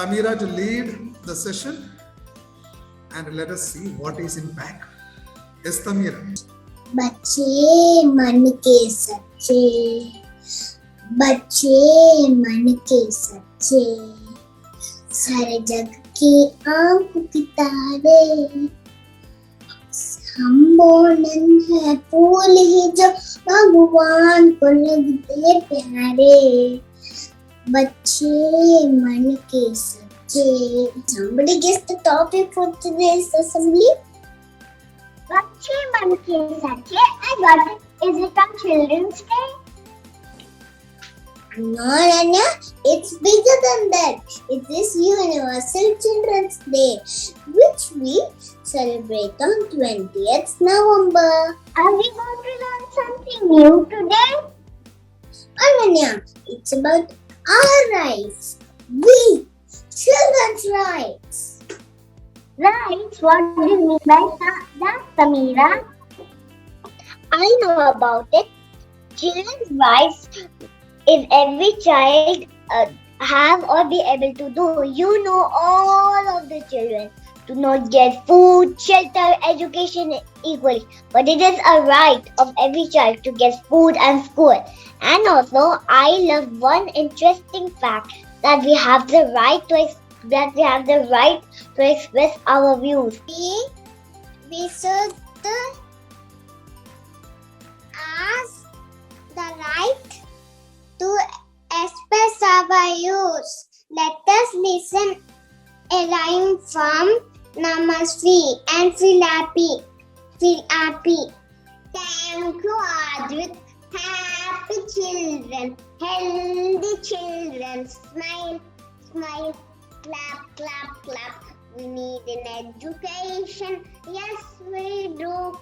Tamira to lead the session and let us see what is in pack. Yes, Tamira. बच्चे मन के सच्चे, बच्चे मन के सच्चे, सारे जग की आंखों की तारे, हम बोलन है फूल ही जो भगवान को लगते प्यारे, बच्चे मन के सच्चे. Somebody guess the topic for today's assembly? बच्चे मन के सच्चे. I got it. Is it on Children's Day? No, Rania, it's bigger than that. It is Universal Children's Day, which we celebrate on 20th November. Are we going to learn something new today? Rania, it's about our rights. We, children's rights. Rights? What do you mean by that, Tamira? I know about it. Children's rights is every child have or be able to do. You know, all of the children do not get food, shelter, education equally. But it is a right of every child to get food and school. And also, I love one interesting fact that we have the right to express our views. We should ask the right to express our views. Let us listen a line from Namaste and feel happy. Feel happy. Thank you, Advik. Happy children, healthy children. Smile, smile, clap, clap, clap. We need an education. Yes, we do.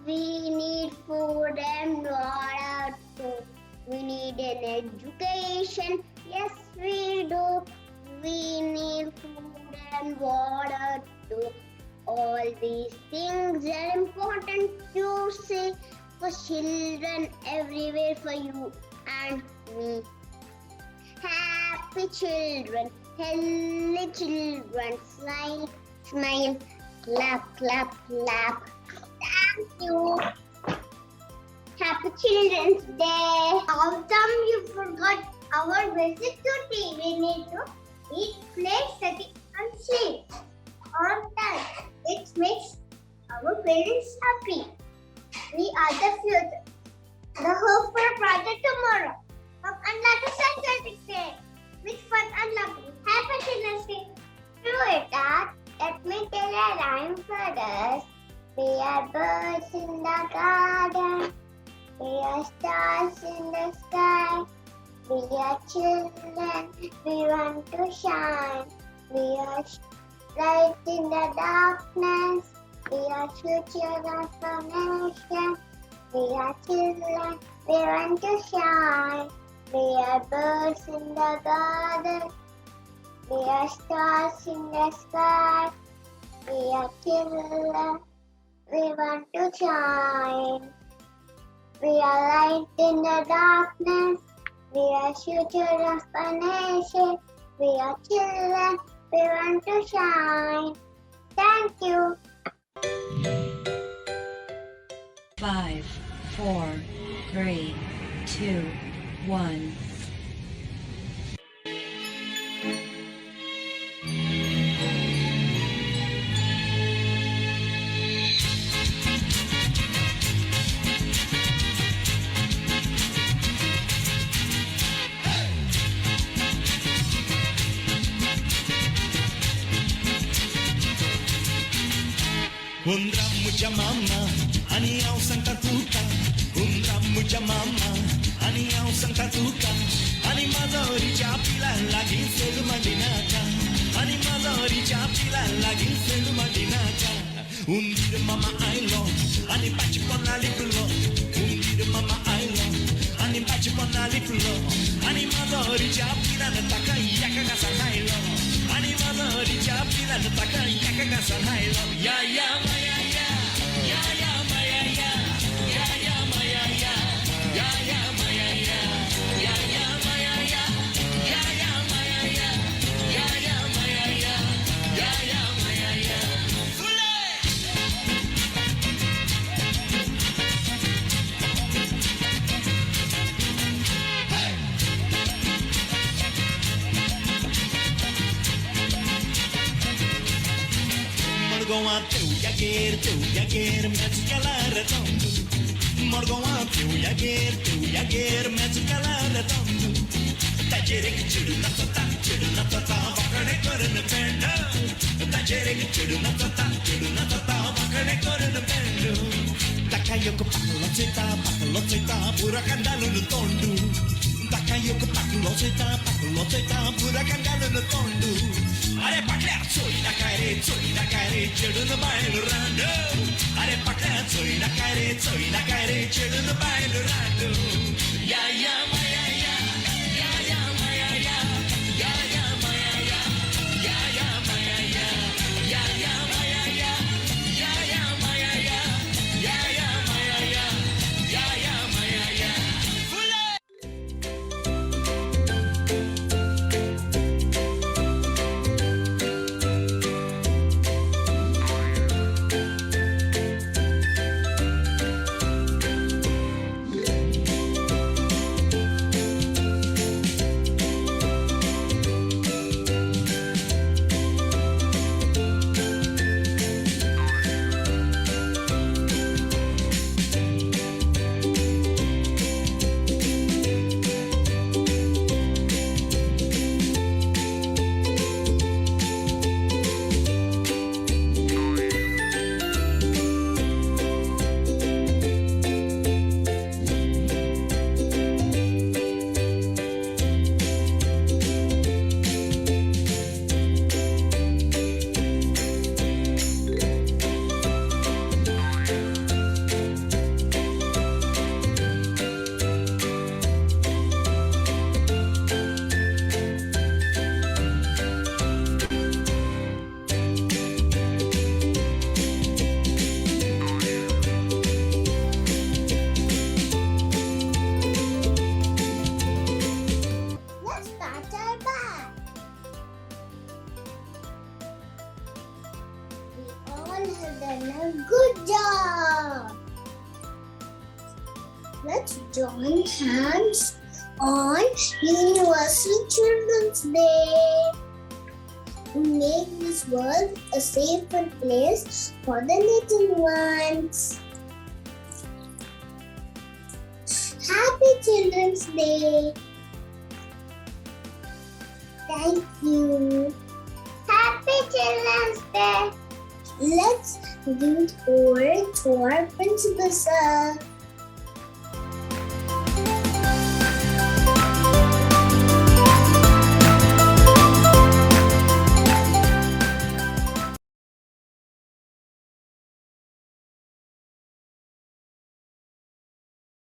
We need food and water too. We need an education. Yes, we do. We need food and water too. All these things are important to say for children everywhere, for you and me. Happy children, healthy children. Smile, smile, clap, clap, clap. Thank you. Happy Children's Day. How come you forgot our basic duty? We need to eat, play, study and sleep on time. It makes our parents happy. We are the future, the hope for a brighter tomorrow. Hope and let us celebrate day with fun and laughter. Happy Children's Day. Do it, Dad. Let me tell a rhyme for us. We are birds in the garden. We are stars in the sky. We are children. We want to shine. We are light in the darkness. We are future of the nation. We are children. We want to shine. We are birds in the garden. We are stars in the sky. We are children. We want to shine. We are light in the darkness. We are future of a nation. We are children. We want to shine. Thank you. 5, 4, 3, 2, 1. Mucha mama, ani au Santa Tuta. Mucha mama, ani au Santa Tuta. Ani mazori chapila lagi selu madinata. Ani mazori chapila lagi selu madinata. Undir mama ailo, ani pachi pona liplo. Undir mama ailo, ani pachi pona liplo. Ani mazori chapila nataka yaka gasanailo. Ani mazori chapila nataka yaka gasanailo. Ya ya maya ya. Ya ya maya ya. Ya ya maya ya. Ya ya maya ya. Ya ya maya ya. Ya ya maya ya. Ya ya maya Morgoa teugagir, mezcalara tondu. Morgoa teugagir, mezcalara tondu. Tajerik chidu na tata, vakane karun penda. Tajerik chidu na tata, vakane karun penda. Takayoko pakalotita, pura kandalu no tondu. Takayoko pakalotita, pura kandalu no tondu. Are pakla choi na kare, chidu no bailu rando. Are pakla choi na kare, chidu no bailu rando. Ya ya maya ya, ya ya maya ya, ya ya maya ya, ya ya maya ya, ya ya maya ya, ya ya maya ya, ya ya maya ya, ya ya maya ya. Let's start our bath. We all have done a good job. Let's join hands on Universal Children's Day. Make this world a safer place for the little ones. Happy Children's Day. Thank you. Happy Children's Day. Let's give it over to our principal sir.